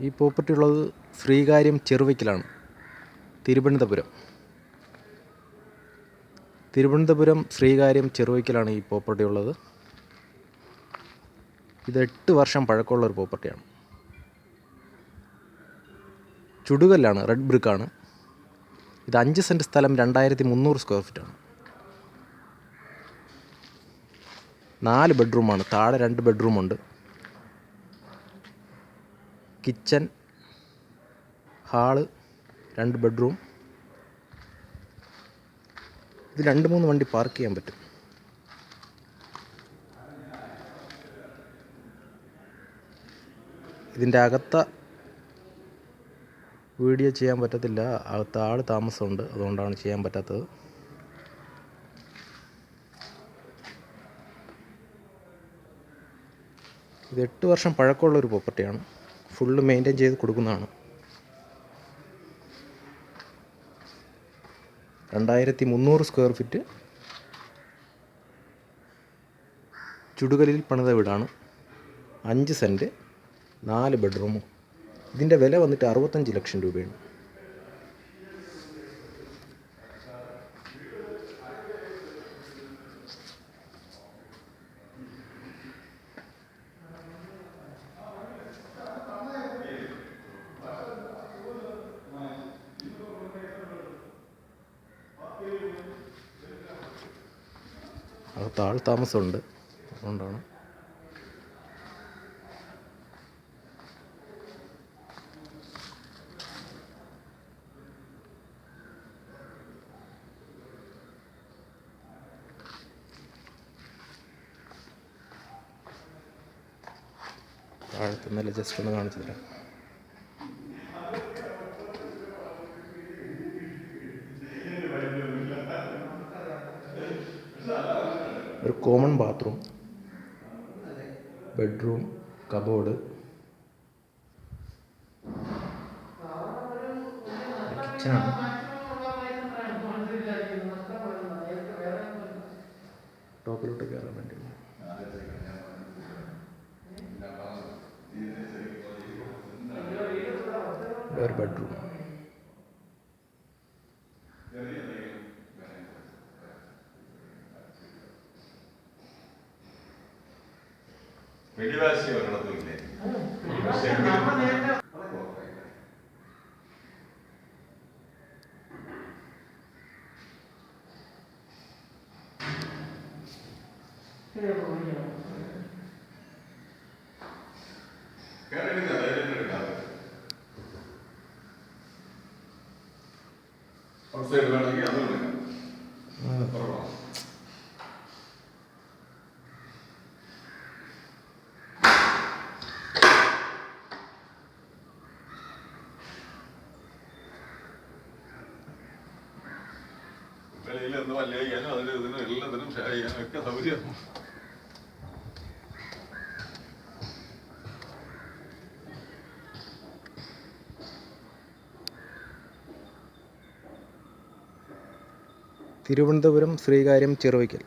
ഈ പ്രോപ്പർട്ടി ഉള്ളത് ശ്രീകാര്യം ചെറുവയ്ക്കലാണ്, തിരുവനന്തപുരം ശ്രീകാര്യം ചെറുവയ്ക്കലാണ് ഈ പ്രോപ്പർട്ടി ഉള്ളത്. ഇത് 8 വർഷം പഴക്കമുള്ള ഒരു പ്രോപ്പർട്ടിയാണ്. ചുടുകല്ലാണ്, റെഡ് ബ്രിക്കാണ്. ഇത് 5 സെൻറ്റ് സ്ഥലം 2300 സ്ക്വയർ ഫീറ്റാണ്. 4 ബെഡ്റൂമാണ്, താഴെ 2 ബെഡ്റൂമുണ്ട്. Kitchen, hall, 2 bedroom. ഇത് 2-3 വണ്ടി പാർക്ക് ചെയ്യാൻ പറ്റും. ഇതിൻ്റെ അകത്ത വീഡിയോ ചെയ്യാൻ പറ്റത്തില്ല, അകത്ത് ആൾ താമസമുണ്ട്, അതുകൊണ്ടാണ് ചെയ്യാൻ പറ്റാത്തത്. ഇത് 8 വർഷം പഴക്കമുള്ളൊരു പ്രോപ്പർട്ടിയാണ്. ഫുള്ള് മെയിൻറ്റെയിൻ ചെയ്ത് കൊടുക്കുന്നതാണ്. 2300 സ്ക്വയർ ഫീറ്റ് ചുടുകലിൽ പണിത വീടാണ്. 5 സെൻറ്റ്, 4 ബെഡ്റൂമും. ഇതിൻ്റെ വില വന്നിട്ട് 65 ലക്ഷം രൂപയാണ്. അകത്ത് ആൾ താമസമുണ്ട്, അതുകൊണ്ടാണ്. താഴത്തെ നില ജസ്റ്റ് ഒന്ന് കാണിച്ചു തരാം. ഒരു കോമൺ ബാത്റൂം, ബെഡ്റൂം, കബോർഡ്, കിച്ചണാണ്. ടോപ്പിലോട്ട് കയറാൻ വേണ്ടി ഒരു ബെഡ്റൂം. വെടിവാശി ഒരിടത്തുമില്ലേ? ഔട്ട്സൈഡ് വേണമെങ്കിൽ അതും എടുക്കാം. വെളിയിലൊന്ന് വല്ല ചെയ്യാനും അതിന് ഇതിനും എല്ലാത്തിനും ഷെയർ ചെയ്യാനും ഒക്കെ സൗകര്യം. തിരുവനന്തപുരം ശ്രീകാര്യം ചെറുവയ്ക്കൽ.